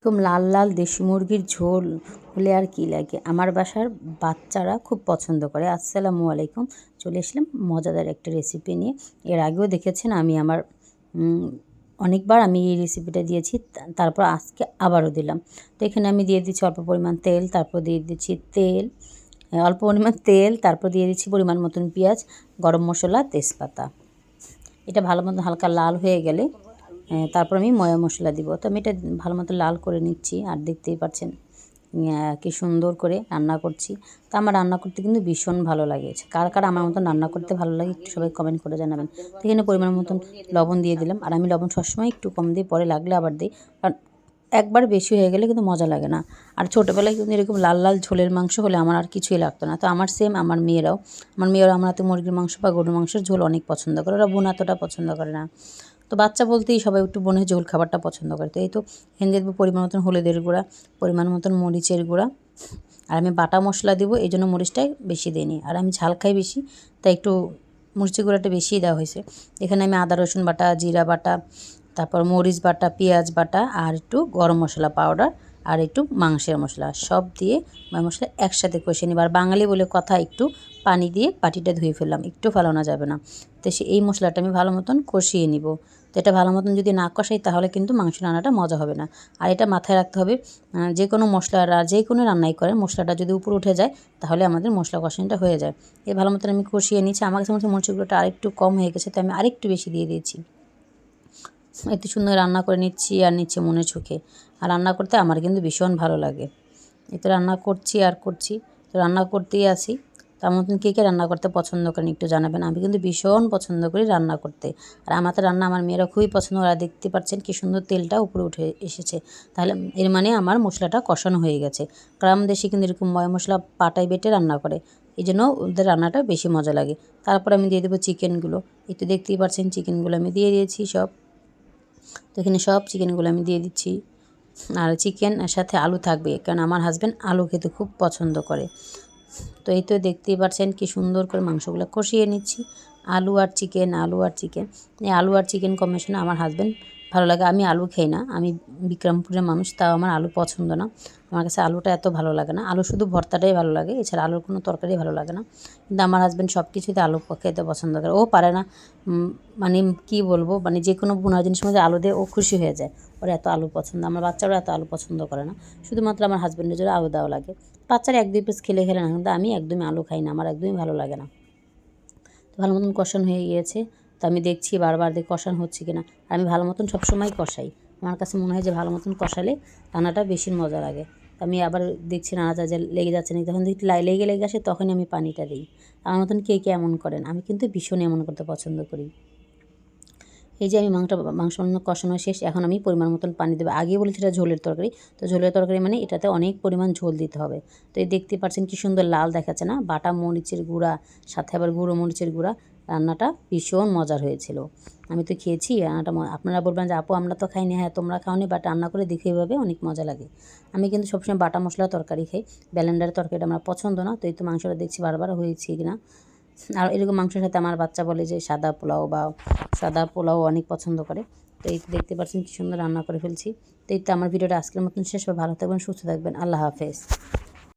এরকম লাল লাল দেশি মুরগির ঝোল হলে আর কি লাগে। আমার বাসার বাচ্চারা খুব পছন্দ করে। আসসালামু আলাইকুম। চলে আসলাম মজাদার একটা রেসিপি নিয়ে। এর আগেও দেখেছেন আমি আমার অনেকবার আমি এই রেসিপিটা দিয়েছি। তারপর আজকে আবারও দিলাম। তো এখানে আমি দিয়ে দিচ্ছি অল্প পরিমাণ তেল, তারপর দিয়ে দিচ্ছি অল্প পরিমাণ তেল, তারপর দিয়ে দিচ্ছি পরিমাণ মতন পেঁয়াজ, গরম মশলা, তেজপাতা। এটা ভালো মতো হালকা লাল হয়ে গেলে তারপর আমি ময়া মশলা দিব। তো আমি এটা ভালো মতো লাল করে নিচ্ছি। আর দেখতেই পাচ্ছেন কি সুন্দর করে রান্না করছি। তো আমার রান্না করতে কিন্তু ভীষণ ভালো লাগে। কার কার আমার মতন রান্না করতে ভালো লাগে একটু সবাই কমেন্ট করে জানাবেন। তো এখানে পরিমাণ মতন লবণ দিয়ে দিলাম। আর আমি লবণ সবসময় একটু কম দিই, পরে লাগলে আবার দিই, কারণ একবার বেশি হয়ে গেলে কিন্তু মজা লাগে না। আর ছোটোবেলায় কিন্তু এরকম লাল লাল ঝোলের মাংস হলে আমার আর কিছুই লাগতো না। তো আমার মেয়েরাও আমার হাতে মুরগির মাংস বা গরুর মাংসের ঝোল অনেক পছন্দ করে। ওরা বোনা এতটা পছন্দ করে না। তো বাচ্চা বলতেই সবাই একটু বোনের ঝোল খাবারটা পছন্দ করে। তো এই তো এখানে দিয়ে দেবো পরিমাণ মতন হলুদের গুঁড়া, পরিমাণ মতন মরিচের গুঁড়া। আর আমি বাটা মশলা দেবো, এই জন্য মরিচটাই বেশি দিইনি। আর আমি ঝাল খাই বেশি, তাই একটু মরিচের গুঁড়াটা বেশিই দেওয়া হয়েছে। এখানে আমি আদা রসুন বাটা, জিরা বাটা, তারপর মরিচ বাটা, পেঁয়াজ বাটা, আর একটু গরম মশলা পাউডার, আর একটু মাংসের মশলা সব দিয়ে মশলা একসাথে কষিয়ে নিব। আর বাঙালি বলে কথা, একটু পানি দিয়ে বাটিটা ধুয়ে ফেললাম, একটু ফেলানো যাবে না। তো এই মশলাটা আমি ভালো মতন কষিয়ে নিব। তো এটা ভালো মতন যদি না কষাই তাহলে কিন্তু মাংস রান্নাটা মজা হবে না। আর এটা মাথায় রাখতে হবে, যে কোনো যে কোনো রান্নাই করেন মশলাটা যদি উপরে উঠে যায় তাহলে আমাদের মশলা কষানোটা হয়ে যায়। এই ভালো মতন আমি কষিয়ে নিচ্ছি। আমার কাছে মনে হচ্ছে মরিচগুলোটা আরেকটু কম হয়ে গেছে, তো আমি আরেকটু বেশি দিয়ে দিয়েছি। এত সুন্দর রান্না করে নিচ্ছি আর নিচ্ছে মনে সুখে। আর রান্না করতে আমার কিন্তু ভীষণ ভালো লাগে। এতে রান্না করছি আর করছি, তো রান্না করতেই আছি। তার মতন কে কে রান্না করতে পছন্দ করেন একটু জানাবেন। আমি কিন্তু ভীষণ পছন্দ করি রান্না করতে। আর আমার তো রান্না আমার মেয়েরা খুবই পছন্দ। ওরা দেখতে পাচ্ছেন কি সুন্দর তেলটা উপরে উঠে এসেছে। তাহলে এর মানে আমার মশলাটা কষানো হয়ে গেছে। গ্রাম দেশে কিন্তু এরকম ময় মশলা পাটায় বেটে রান্না করে, এই জন্য ওদের রান্নাটা বেশি মজা লাগে। তারপর আমি দিয়ে দেবো চিকেনগুলো। এই তো দেখতেই পাচ্ছেন চিকেনগুলো আমি দিয়ে দিয়েছি সব। তো এখানে সব চিকেনগুলো আমি দিয়ে দিচ্ছি। আর চিকেনের সাথে আলু থাকবে, কারণ আমার হাজব্যান্ড আলু খেতে খুব পছন্দ করে। তো এই তো দেখতেই পাচ্ছেন কি সুন্দর করে মাংসগুলো কষিয়ে নিচ্ছি। আলু আর চিকেন এই আলু আর চিকেন কম্বিনেশনে আমার হাজব্যান্ড ভালো লাগে। আমি আলু খাই না, আমি বিক্রমপুরের মানুষ, তাও আমার আলু পছন্দ না। আমার কাছে আলুটা এত ভালো লাগে না। আলু শুধু ভর্তাটাই ভালো লাগে, এছাড়া আলুর কোনো তরকারি ভালো লাগে না। কিন্তু আমার হাজব্যান্ড সব কিছুতে আলু খেতে পছন্দ করে। ও পারে না, মানে কী বলবো, মানে যে কোনো ভুনা জিনিসের মধ্যে আলু দিয়ে ও খুশি হয়ে যায়। ওর এত আলু পছন্দ। আমার বাচ্চারাও এত আলু পছন্দ করে না, শুধুমাত্র আমার হাজব্যান্ডের জন্য আলু দেওয়া লাগে। বাচ্চারা 1-2 পিস খেলে না, কিন্তু আমি একদমই আলু খাই না, আমার একদমই ভালো লাগে না। তো ভালো মতন কষানো হয়ে গিয়েছে। তো আমি দেখছি বারবার কষানো হচ্ছে কিনা। আর আমি ভালো মতন সবসময় কষাই। আমার কাছে মনে হয় যে ভালো মতন কষালে রান্নাটা বেশি মজা লাগে। তো আমি আবার দেখছি রান্নাটা যে লেগে যাচ্ছে না, যখন দেখি লেগে আসে তখনই আমি পানিটা দিই। আমার মতন কে কে এমন করেন? আমি কিন্তু ভীষণ এমন করতে পছন্দ করি। এই যে আমি মাংস কষানো শেষ, এখন আমি পরিমাণ মতন পানি দেবো। আগেই বলেছি এটা ঝোলের তরকারি, তো ঝোলের তরকারি মানে এটাতে অনেক পরিমাণ ঝোল দিতে হবে। তো এই দেখতে পাচ্ছেন কি সুন্দর লাল দেখাচ্ছে না, বাটা মরিচের গুঁড়া সাথে আবার গুঁড়ো মরিচের গুঁড়া। রান্নাটা ভীষণ মজার হয়েছিল। আমি তো খেয়েছি রান্নাটা, আপনারা বলবেন যে আপু আমরা তো খাইনি। হ্যাঁ, তোমরা খাওনি, বাট রান্না করে দেখে এভাবে অনেক মজা লাগে। আমি কিন্তু সবসময় বাটা মশলা তরকারি খাই, ব্লেন্ডারের তরকারিটা আমার পছন্দ না। তো এই তো মাংসটা দেখছি বারবার হয়েছে কিনা। আর এরকম মাংসের সাথে আমার বাচ্চা বলে যে সাদা পোলাও অনেক পছন্দ করে। তো এই দেখতে পাচ্ছেন কি সুন্দর রান্না করে ফেলছি। তো এই তো আমার ভিডিওটা আজকের মতন শেষ। ভালো থাকবেন, সুস্থ থাকবেন, আল্লাহ হাফেজ।